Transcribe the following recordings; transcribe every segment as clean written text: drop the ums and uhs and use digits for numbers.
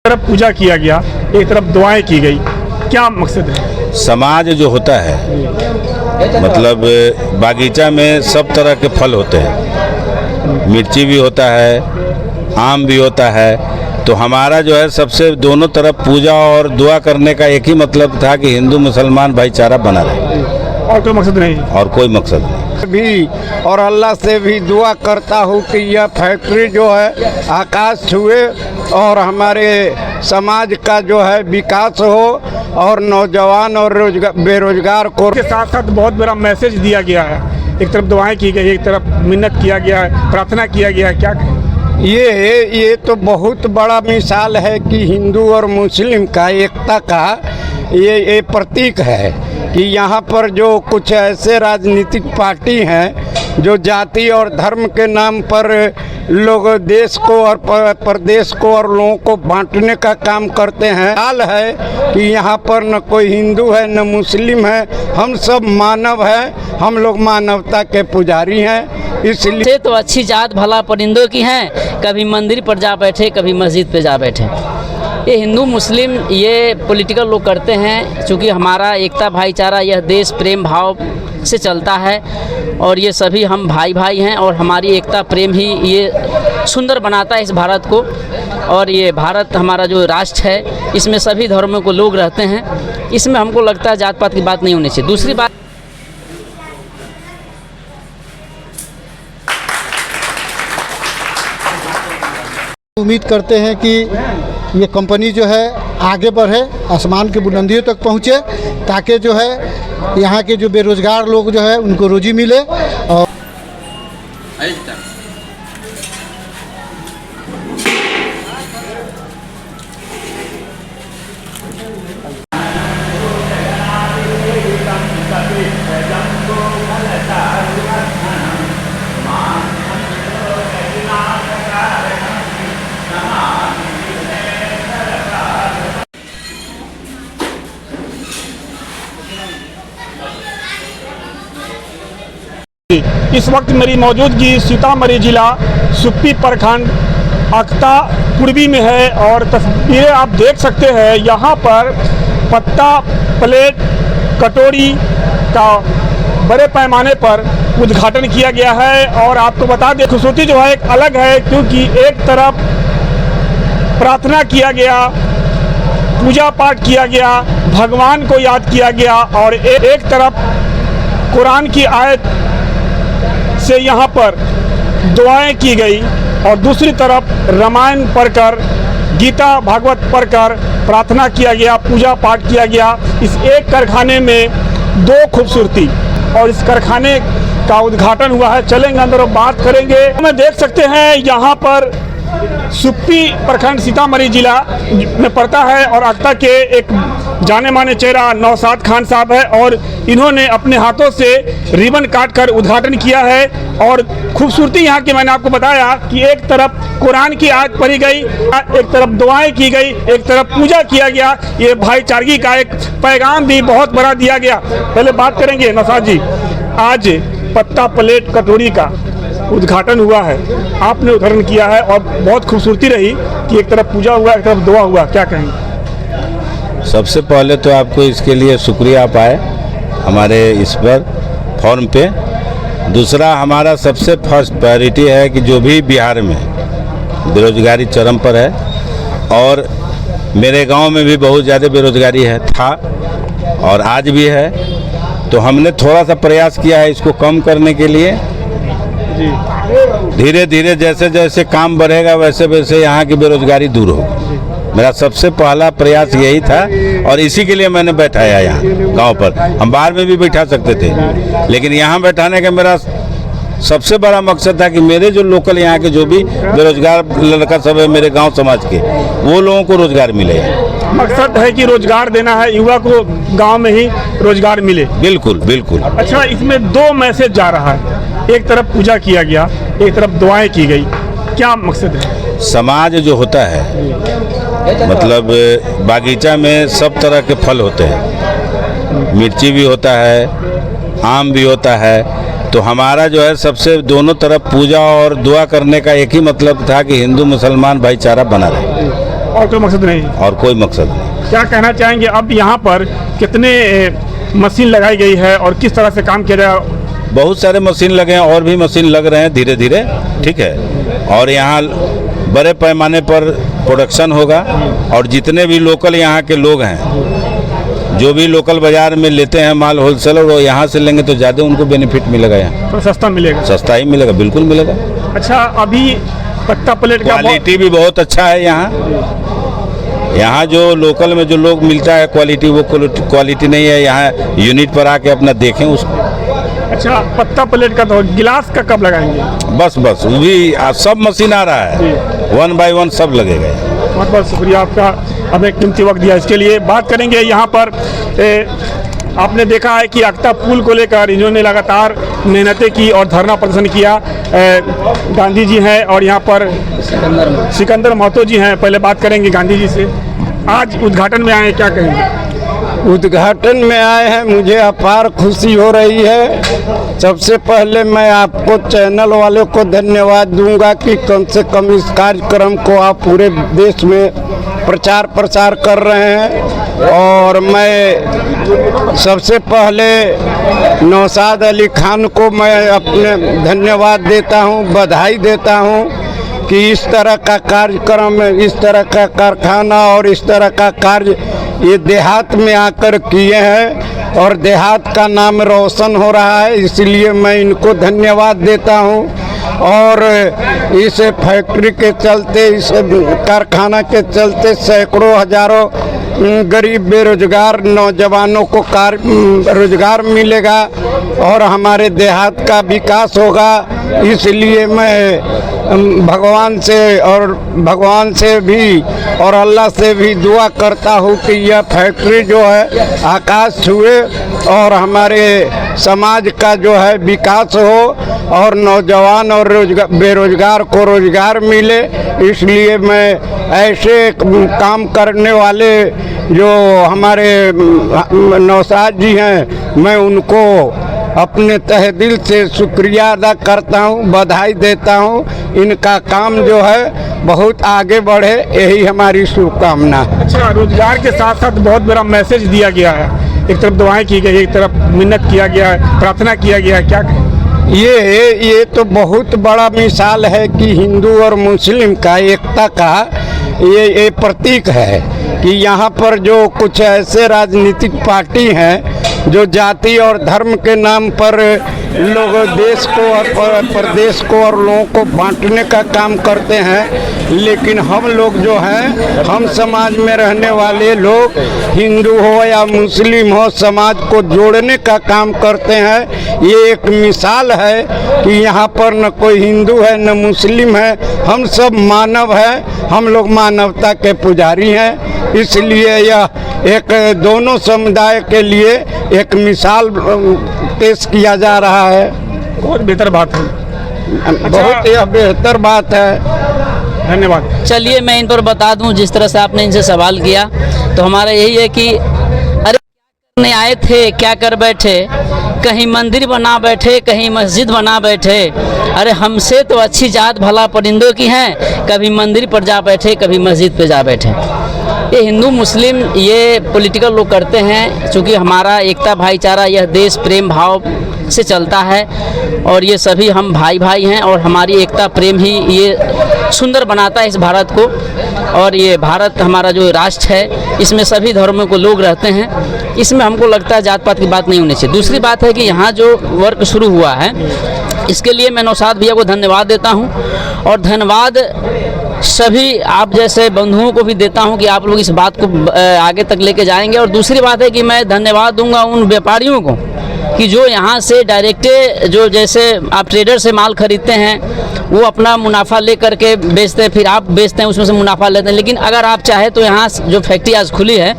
तरफ पूजा किया गया, एक तरफ दुआएं की गई, क्या मकसद है? समाज जो होता है, मतलब बागीचा में सब तरह के फल होते हैं, मिर्ची भी होता है, आम भी होता है। तो हमारा जो है सबसे दोनों तरफ पूजा और दुआ करने का एक ही मतलब था कि हिंदू मुसलमान भाईचारा बना रहे, और कोई मकसद नहीं? और कोई मकसद नहीं भी। और अल्लाह से भी दुआ करता हूँ कि यह फैक्ट्री जो है आकाश छुए और हमारे समाज का जो है विकास हो और नौजवान और बेरोजगार को। के साथ साथ बहुत बड़ा मैसेज दिया गया है, एक तरफ दुआएं की गई, एक तरफ मिन्नत किया गया है, प्रार्थना किया गया है, क्या कहें? ये तो बहुत बड़ा मिसाल है कि हिंदू और मुस्लिम का एकता का ये प्रतीक है कि यहाँ पर जो कुछ ऐसे राजनीतिक पार्टी हैं जो जाति और धर्म के नाम पर लोग देश को और प्रदेश को और लोगों को बांटने का काम करते हैं। हाल है कि यहाँ पर न कोई हिंदू है न मुस्लिम है, हम सब मानव हैं, हम लोग मानवता के पुजारी हैं। इसलिए तो अच्छी जात भला परिंदों की हैं, कभी मंदिर पर जा बैठे कभी मस्जिद पे जा बैठे। ये हिंदू मुस्लिम ये पॉलिटिकल लोग करते हैं, क्योंकि हमारा एकता भाईचारा यह देश प्रेम भाव से चलता है और ये सभी हम भाई भाई हैं और हमारी एकता प्रेम ही ये सुंदर बनाता है इस भारत को। और ये भारत हमारा जो राष्ट्र है इसमें सभी धर्मों को लोग रहते हैं, इसमें हमको लगता है जात पात की बात नहीं होनी चाहिए। दूसरी बात, उम्मीद करते हैं कि ये कंपनी जो है आगे बढ़े, आसमान की बुलंदियों तक पहुँचे, ताकि जो है यहाँ के जो बेरोजगार लोग जो है उनको रोजी मिले। और इस वक्त मेरी मौजूदगी सीतामढ़ी जिला सुप्पी प्रखंड अख्ता पूर्वी में है और तस्वीरें आप देख सकते हैं। यहाँ पर पत्ता प्लेट कटोरी का बड़े पैमाने पर उद्घाटन किया गया है। और आपको बता दें, खूबसूरती जो है एक अलग है, क्योंकि एक तरफ प्रार्थना किया गया, पूजा पाठ किया गया, भगवान को याद किया गया और एक तरफ कुरान की आयत से यहाँ पर दुआएं की गई और दूसरी तरफ रामायण पढ़कर, गीता भागवत पढ़कर प्रार्थना किया गया, पूजा पाठ किया गया। इस एक कारखाने में दो खूबसूरती और इस कारखाने का उद्घाटन हुआ है। चलेंगे अंदर और बात करेंगे। हमें देख सकते हैं यहाँ पर सुप्पी प्रखंड सीतामढ़ी जिला में पड़ता है और अख्ता के एक जाने माने चेहरा नौशाद खान साहब है और इन्होंने अपने हाथों से रिबन काट कर उद्घाटन किया है। और खूबसूरती यहाँ की मैंने आपको बताया कि एक तरफ कुरान की आयत पढ़ी गई, एक तरफ दुआएं की गई, एक तरफ पूजा किया गया। ये भाईचारगी का एक पैगाम भी बहुत बड़ा दिया गया। पहले बात करेंगे नौशाद जी, आज पत्ता प्लेट कटोरी का उद्घाटन हुआ है, आपने उद्घाटन किया है और बहुत खूबसूरती रही कि एक तरफ पूजा हुआ एक तरफ दुआ हुआ, क्या कहेंगे? सबसे पहले तो आपको इसके लिए शुक्रिया आप आए हमारे इस पर फॉर्म पे। दूसरा, हमारा सबसे फर्स्ट प्रायोरिटी है कि जो भी बिहार में बेरोजगारी चरम पर है और मेरे गांव में भी बहुत ज़्यादा बेरोजगारी है, था और आज भी है, तो हमने थोड़ा सा प्रयास किया है इसको कम करने के लिए। धीरे धीरे जैसे जैसे काम बढ़ेगा वैसे वैसे यहाँ की बेरोजगारी दूर होगी। मेरा सबसे पहला प्रयास यही था और इसी के लिए मैंने बैठाया यहाँ गांव पर। हम बाहर में भी बैठा सकते थे, लेकिन यहाँ बैठाने का मेरा सबसे बड़ा मकसद था कि मेरे जो लोकल यहाँ के जो भी बेरोजगार लड़का सब है मेरे गांव समाज के, वो लोगों को रोजगार मिले। मकसद है कि रोजगार देना है, युवा को गांव में ही रोजगार मिले। बिल्कुल बिल्कुल। अच्छा, इसमें दो मैसेज जा रहा है, एक तरफ पूजा किया गया, एक तरफ दुआएं की गई, क्या मकसद है? समाज जो होता है, मतलब बागीचा में सब तरह के फल होते हैं, मिर्ची भी होता है, आम भी होता है। तो हमारा जो है सबसे दोनों तरफ पूजा और दुआ करने का एक ही मतलब था कि हिंदू मुसलमान भाईचारा बना रहे, और कोई मकसद नहीं? और कोई मकसद नहीं। क्या कहना चाहेंगे, अब यहाँ पर कितने मशीन लगाई गई है और किस तरह से काम किया जाएगा? बहुत सारे मशीन लगे हैं और भी मशीन लग रहे हैं धीरे धीरे, ठीक है। और यहाँ बड़े पैमाने पर प्रोडक्शन होगा और जितने भी लोकल यहाँ के लोग हैं, जो भी लोकल बाज़ार में लेते हैं माल होलसेलर, वो यहाँ से लेंगे तो ज़्यादा उनको बेनिफिट मिलेगा। यहाँ तो सस्ता मिलेगा? सस्ता ही मिलेगा, बिल्कुल मिलेगा। अच्छा, अभी पत्ता प्लेट का क्वालिटी भी बहुत अच्छा है यहाँ जो लोकल में जो लोग मिलता है क्वालिटी, वो क्वालिटी नहीं है। यहाँ यूनिट पर आके अपना देखें उसको। अच्छा, पत्ता प्लेट का तो गिलास का कब लगाएंगे? बस वो भी सब मशीन आ रहा है, 1 by 1 सब लगेगा। बहुत बहुत शुक्रिया आपका, हमें कीमती वक्त दिया इसके लिए। बात करेंगे यहाँ पर आपने देखा है कि अक्ता पुल को लेकर इन्होंने लगातार मेहनतें की और धरना प्रदर्शन किया। गांधी जी हैं और यहाँ पर सिकंदर महतो जी हैं। पहले बात करेंगे गांधी जी से। आज उद्घाटन में आए हैं, क्या कहेंगे? उद्घाटन में आए हैं, मुझे अपार खुशी हो रही है। सबसे पहले मैं आपको चैनल वालों को धन्यवाद दूंगा कि कम से कम इस कार्यक्रम को आप पूरे देश में प्रचार प्रसार कर रहे हैं। और मैं सबसे पहले नौशाद अली खान को मैं अपने धन्यवाद देता हूं, बधाई देता हूं कि इस तरह का कार्यक्रम, इस तरह का कारखाना और इस तरह का कार्य ये देहात में आकर किए हैं और देहात का नाम रोशन हो रहा है, इसलिए मैं इनको धन्यवाद देता हूं। और इस फैक्ट्री के चलते, इस कारखाना के चलते सैकड़ों हजारों गरीब बेरोजगार नौजवानों को रोजगार मिलेगा और हमारे देहात का विकास होगा। इसलिए मैं भगवान से भी और अल्लाह से भी दुआ करता हूँ कि यह फैक्ट्री जो है आकाश छुए और हमारे समाज का जो है विकास हो और नौजवान और बेरोजगार को रोजगार मिले। इसलिए मैं ऐसे काम करने वाले जो हमारे नौशाद जी हैं, मैं उनको अपने तहे दिल से शुक्रिया अदा करता हूं, बधाई देता हूं। इनका काम जो है बहुत आगे बढ़े, यही हमारी शुभकामना। अच्छा, रोजगार के साथ साथ बहुत बड़ा मैसेज दिया गया है। एक तरफ दुआएं की गई, एक तरफ मिन्नत किया गया है, प्रार्थना किया गया है, क्या ये तो बहुत बड़ा मिसाल है कि हिंदू और मुस्लिम का एकता का ये प्रतीक है कि यहाँ पर जो कुछ ऐसे राजनीतिक पार्टी हैं जो जाति और धर्म के नाम पर लोग देश को और प्रदेश को और लोगों को बांटने का काम करते हैं, लेकिन हम लोग जो हैं, हम समाज में रहने वाले लोग, हिंदू हो या मुस्लिम हो, समाज को जोड़ने का काम करते हैं। ये एक मिसाल है कि यहाँ पर न कोई हिंदू है न मुस्लिम है, हम सब मानव हैं, हम लोग मानवता के पुजारी हैं। इसलिए यह एक दोनों समुदाय के लिए एक मिसाल पेश किया जा रहा है। बहुत बेहतर बात है, बहुत यह बेहतर बात है। धन्यवाद। चलिए मैं इन पर बता दूं, जिस तरह से आपने इनसे सवाल किया तो हमारा यही है कि अरे करने आए थे, क्या कर बैठे, कहीं मंदिर बना बैठे, कहीं मस्जिद बना बैठे। अरे हमसे तो अच्छी जात भला परिंदों की हैं, कभी मंदिर पर जा बैठे, कभी मस्जिद पे जा बैठे। ये हिंदू मुस्लिम ये पॉलिटिकल लोग करते हैं, चूँकि हमारा एकता भाईचारा यह देश प्रेम भाव से चलता है और ये सभी हम भाई भाई हैं और हमारी एकता प्रेम ही ये सुंदर बनाता है इस भारत को। और ये भारत हमारा जो राष्ट्र है, इसमें सभी धर्मों को लोग रहते हैं, इसमें हमको लगता है जात पात की बात नहीं होनी चाहिए। दूसरी बात है कि यहाँ जो वर्क शुरू हुआ है, इसके लिए मैं नौशाद भैया को धन्यवाद देता हूँ और धन्यवाद सभी आप जैसे बंधुओं को भी देता हूं कि आप लोग इस बात को आगे तक लेके जाएंगे। और दूसरी बात है कि मैं धन्यवाद दूंगा उन व्यापारियों को कि जो यहाँ से डायरेक्ट, जो जैसे आप ट्रेडर से माल खरीदते हैं वो अपना मुनाफा ले करके बेचते हैं, फिर आप बेचते हैं, उसमें से मुनाफा लेते हैं। लेकिन अगर आप चाहे तो यहाँ जो फैक्ट्री आज खुली है,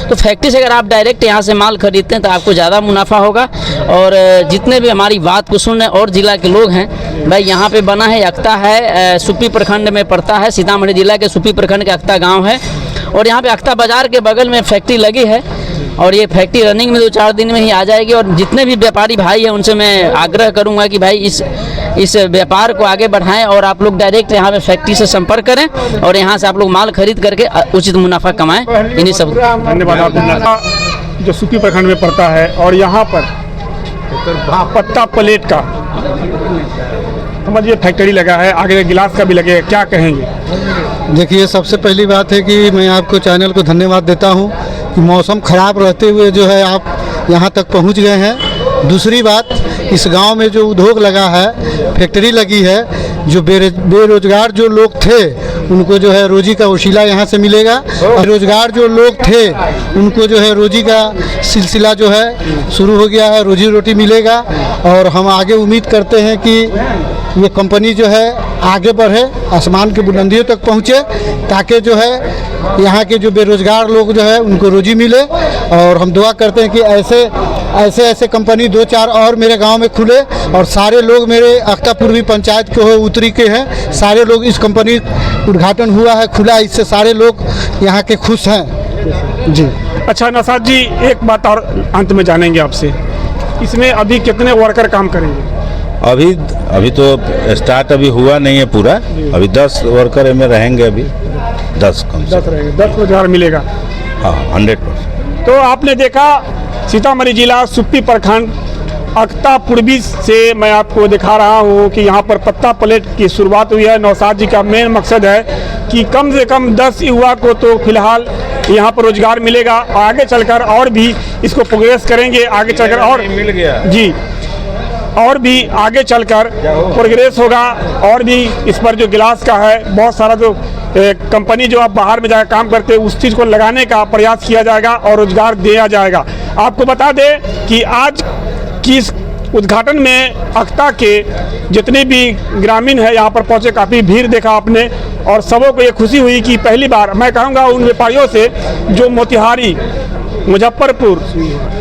तो फैक्ट्री से अगर आप डायरेक्ट यहाँ से माल खरीदते हैं तो आपको ज़्यादा मुनाफा होगा। और जितने भी हमारी बात को सुन रहे और ज़िला के लोग हैं, भाई यहाँ पे बना है, अक्ता है, सुप्पी प्रखंड में पड़ता है, सीतामढ़ी जिला के सुप्पी प्रखंड के अक्ता गाँव है और यहाँ पे अक्ता बाज़ार के बगल में फैक्ट्री लगी है और ये फैक्ट्री रनिंग में 2-4 दिन में ही आ जाएगी। और जितने भी व्यापारी भाई हैं उनसे मैं आग्रह करूंगा कि भाई इस इस व्यापार को आगे बढ़ाएं और आप लोग डायरेक्ट यहाँ पे फैक्ट्री से संपर्क करें और यहाँ से आप लोग माल खरीद करके उचित मुनाफा कमाएं। इन्हीं सब धन्यवाद आपको। जो सुप्पी प्रखंड में पड़ता है और यहाँ पर पत्ता प्लेट का समझिए फैक्ट्री लगा है, आगे गिलास का भी लगेगा, क्या कहेंगे? देखिए, सबसे पहली बात है कि मैं आपको चैनल को धन्यवाद देता हूं कि मौसम ख़राब रहते हुए जो है आप यहां तक पहुंच गए हैं। दूसरी बात, इस गांव में जो उद्योग लगा है, फैक्ट्री लगी है, जो बेरोजगार जो लोग थे उनको जो है रोजी का वसीला यहाँ से मिलेगा। बेरोजगार जो लोग थे उनको जो है रोजी का सिलसिला जो है शुरू हो गया है, रोजी रोटी मिलेगा। और हम आगे उम्मीद करते हैं कि ये कंपनी जो है आगे बढ़े, आसमान की बुलंदियों तक पहुँचे, ताकि जो है यहाँ के जो बेरोजगार लोग जो है उनको रोजी मिले। और हम दुआ करते हैं कि ऐसे कंपनी 2-4 और मेरे गांव में खुले और सारे लोग मेरे अख्ता पूर्वी पंचायत के हो उत्तरी के हैं, सारे लोग इस कंपनी उद्घाटन हुआ है, खुला, इससे सारे लोग यहाँ के खुश हैं जी। अच्छा नौशाद जी, एक बात और अंत में जानेंगे आपसे, इसमें अभी कितने वर्कर काम करेंगे? अभी तो स्टार्ट अभी हुआ नहीं है पूरा, अभी 10 वर्कर में रहेंगे, अभी 10 कम से 10 रहेंगे, 10 रोजगार मिलेगा। हाँ, 100%। तो आपने देखा सीतामढ़ी जिला सुप्पी प्रखंड अख्ता पूर्वी से मैं आपको दिखा रहा हूँ कि यहाँ पर पत्ता प्लेट की शुरुआत हुई है। नौशाद जी का मेन मकसद है कि कम से कम 10 युवा को तो फिलहाल यहाँ पर रोजगार मिलेगा, आगे चलकर और भी इसको प्रोग्रेस करेंगे, आगे चलकर और मिल गया जी, और भी आगे चलकर प्रोग्रेस होगा। और भी इस पर जो गिलास का है, बहुत सारा जो कंपनी जो आप बाहर में जाकर काम करते हैं उस चीज़ को लगाने का प्रयास किया जाएगा और रोजगार दिया जाएगा। आपको बता दें कि आज की इस उद्घाटन में अख्ता के जितने भी ग्रामीण हैं यहाँ पर पहुँचे, काफ़ी भीड़ देखा आपने और सबों को ये खुशी हुई कि पहली बार मैं कहूँगा उन व्यापारियों से जो मोतिहारी, मुजफ्फरपुर,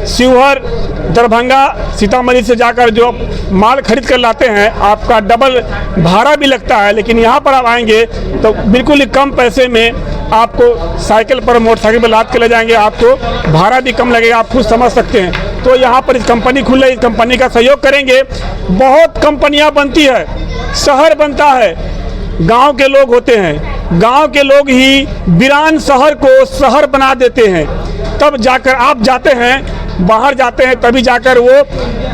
शिवहर, दरभंगा, सीतामढ़ी से जाकर जो माल खरीद कर लाते हैं, आपका डबल भाड़ा भी लगता है, लेकिन यहाँ पर आप आएंगे तो बिल्कुल ही कम पैसे में आपको साइकिल पर, मोटरसाइकिल पर लाद के ले जाएंगे, आपको भाड़ा भी कम लगेगा, आप खुद समझ सकते हैं। तो यहाँ पर इस कंपनी खुले, इस कंपनी का सहयोग करेंगे। बहुत कंपनियाँ बनती है, शहर बनता है, गांव के लोग होते हैं, गांव के लोग ही वीरान शहर को शहर बना देते हैं। तब जाकर आप जाते हैं, बाहर जाते हैं, तभी जाकर वो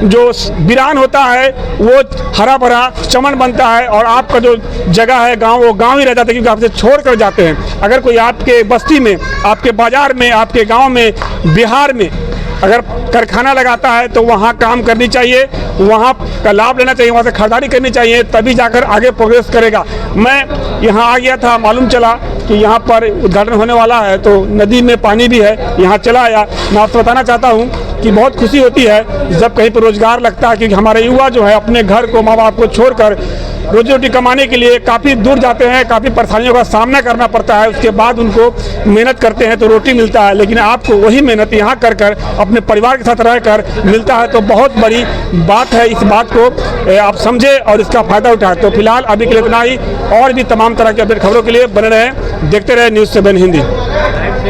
जो वीरान होता है वो हरा भरा चमन बनता है और आपका जो जगह है गांव, वो गांव ही रह जाता है, क्योंकि आपसे छोड़ कर जाते हैं। अगर कोई आपके बस्ती में, आपके बाज़ार में, आपके गाँव में, बिहार में अगर कारखाना लगाता है तो वहाँ काम करनी चाहिए, वहाँ का लाभ लेना चाहिए, वहाँ से खरीदारी करनी चाहिए, तभी जाकर आगे प्रोग्रेस करेगा। मैं यहाँ आ गया था, मालूम चला कि यहाँ पर उद्घाटन होने वाला है, तो नदी में पानी भी है, यहाँ चला आया। मैं आपको बताना चाहता हूँ कि बहुत खुशी होती है जब कहीं पर रोजगार लगता है, क्योंकि हमारे युवा जो है अपने घर को, माँ बाप को छोड़कर रोजी रोटी कमाने के लिए काफ़ी दूर जाते हैं, काफ़ी परेशानियों का सामना करना पड़ता है, उसके बाद उनको मेहनत करते हैं तो रोटी मिलता है। लेकिन आपको वही मेहनत यहाँ कर अपने परिवार के साथ रहकर मिलता है, तो बहुत बड़ी बात है। इस बात को आप समझे और इसका फ़ायदा उठाएं। तो फिलहाल अभी के लिए इतना ही, और भी तमाम तरह की अपडेट खबरों के लिए बने रहें, देखते रहे News 7 हिंदी।